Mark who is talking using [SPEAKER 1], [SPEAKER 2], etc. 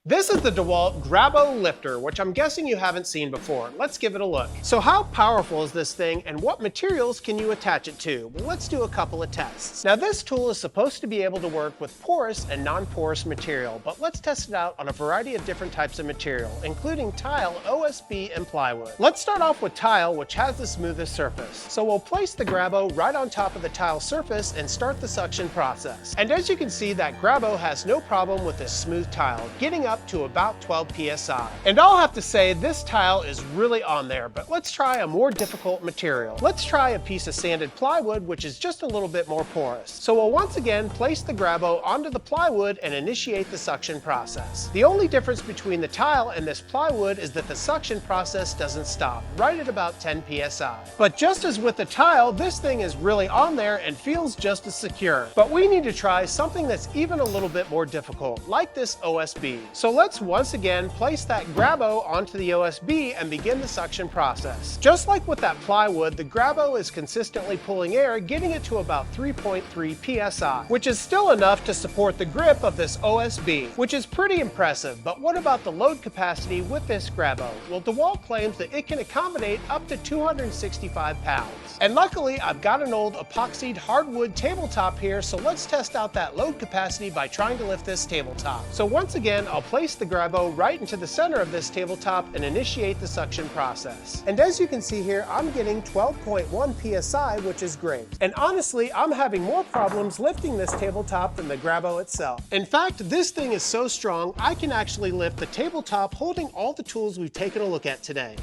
[SPEAKER 1] This is the DeWalt Grabo lifter, which I'm guessing you haven't seen before. Let's give it a look. So how powerful is this thing and what materials can you attach it to? Well, let's do a couple of tests. Now this tool is supposed to be able to work with porous and non-porous material, but let's test it out on a variety of different types of material, including tile, OSB, and plywood. Let's start off with tile, which has the smoothest surface. So we'll place the Grabo right on top of the tile surface and start the suction process. And as you can see, that Grabo has no problem with this smooth tile, getting up to about 12 psi. And I'll have to say this tile is really on there, but let's try a more difficult material. Let's try a piece of sanded plywood, which is just a little bit more porous. So we'll once again place the Grabo onto the plywood and initiate the suction process. The only difference between the tile and this plywood is that the suction process doesn't stop, right at about 10 psi. But just as with the tile, this thing is really on there and feels just as secure. But we need to try something that's even a little bit more difficult, like this OSB. So let's once again place that Grabo onto the OSB and begin the suction process. Just like with that plywood, the Grabo is consistently pulling air, getting it to about 3.3 psi, which is still enough to support the grip of this OSB, which is pretty impressive. But what about the load capacity with this Grabo? Well, DeWalt claims that it can accommodate up to 265 pounds. And luckily, I've got an old epoxied hardwood tabletop here, so let's test out that load capacity by trying to lift this tabletop. So once again, I'll place the Grabo right into the center of this tabletop and initiate the suction process. And as you can see here, I'm getting 12.1 psi, which is great. And honestly, I'm having more problems lifting this tabletop than the Grabo itself. In fact, this thing is so strong, I can actually lift the tabletop holding all the tools we've taken a look at today.